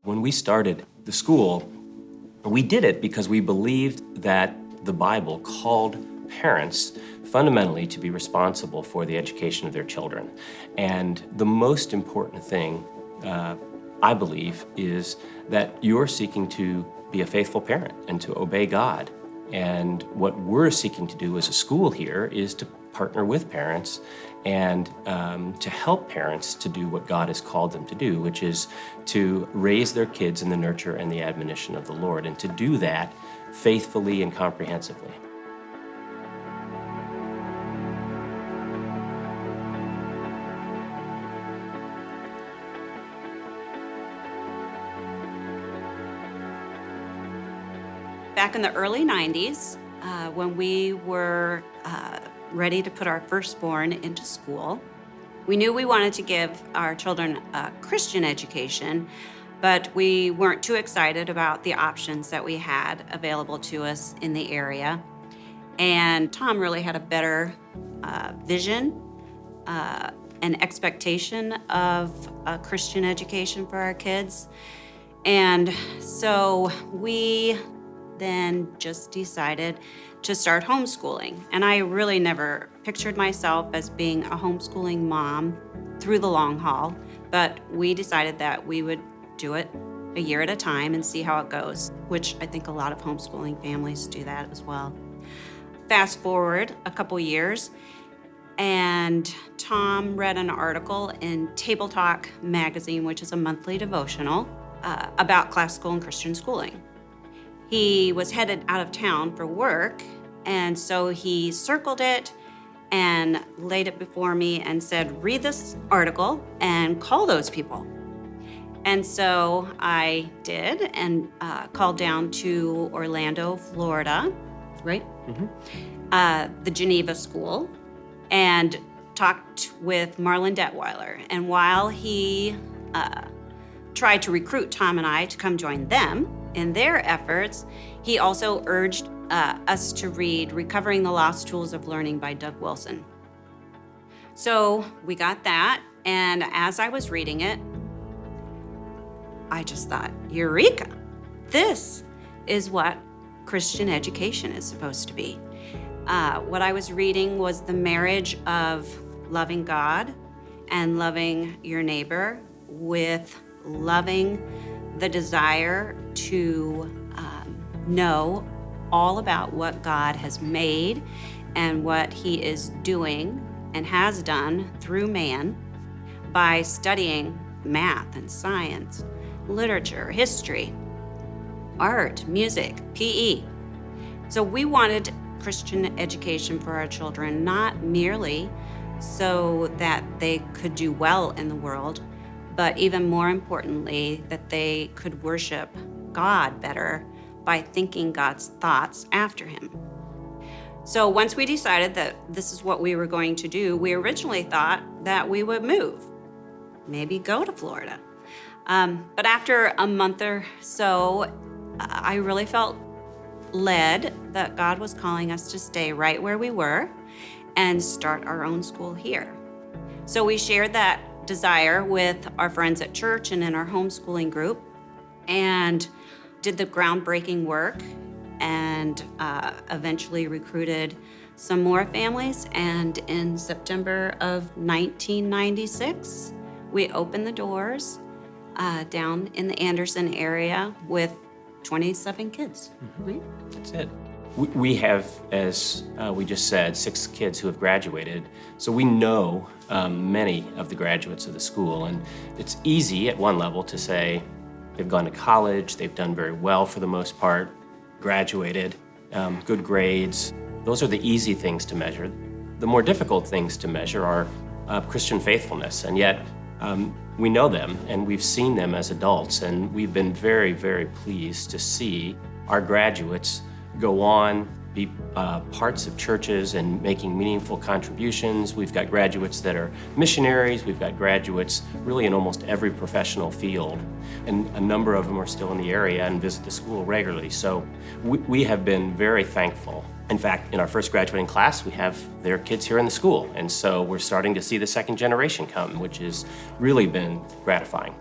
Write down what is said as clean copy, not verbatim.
When we started the school, we did it because we believed that the Bible called parents fundamentally to be responsible for the education of their children. And the most important thing, I believe, is that you're seeking to be a faithful parent and to obey God. And what we're seeking to do as a school here is to partner with parents and to help parents to do what God has called them to do, which is to raise their kids in the nurture and the admonition of the Lord, and to do that faithfully and comprehensively. Back in the early 90s, when we were ready to put our firstborn into school, we knew we wanted to give our children a Christian education, but we weren't too excited about the options that we had available to us in the area. And Tom really had a better vision and expectation of a Christian education for our kids. And so we then just decided to start homeschooling. And I really never pictured myself as being a homeschooling mom through the long haul, but we decided that we would do it a year at a time and see how it goes, which I think a lot of homeschooling families do that as well. Fast forward a couple years, and Tom read an article in Table Talk magazine, which is a monthly devotional, about classical and Christian schooling. He was headed out of town for work, and so he circled it and laid it before me and said, read this article and call those people. And so I did, and called down to Orlando, Florida, right? Mm-hmm. The Geneva School, and talked with Marlon Detweiler. And while he tried to recruit Tom and I to come join them in their efforts, he also urged us to read Recovering the Lost Tools of Learning by Doug Wilson. So we got that, and as I was reading it, I just thought, Eureka! This is what Christian education is supposed to be. What I was reading was the marriage of loving God and loving your neighbor with loving the desire to know all about what God has made and what He is doing and has done through man by studying math and science, literature, history, art, music, PE. So we wanted Christian education for our children, not merely so that they could do well in the world, but even more importantly, that they could worship God better by thinking God's thoughts after Him. So once we decided that this is what we were going to do, we originally thought that we would move, maybe go to Florida. But after a month or so, I really felt led that God was calling us to stay right where we were and start our own school here. So we shared that desire with our friends at church and in our homeschooling group, and did the groundbreaking work, and eventually recruited some more families. And in September of 1996, we opened the doors down in the Anderson area with 27 kids. Mm-hmm. Right? That's it. We have, as we just said, 6 kids who have graduated, so we know many of the graduates of the school, and it's easy at one level to say they've gone to college, they've done very well for the most part, graduated, good grades. Those are the easy things to measure. The more difficult things to measure are Christian faithfulness, and yet we know them and we've seen them as adults, and we've been very, very pleased to see our graduates go on, be parts of churches and making meaningful contributions. We've got graduates that are missionaries. We've got graduates really in almost every professional field. And a number of them are still in the area and visit the school regularly. So we have been very thankful. In fact, in our first graduating class, we have their kids here in the school. And so we're starting to see the second generation come, which has really been gratifying.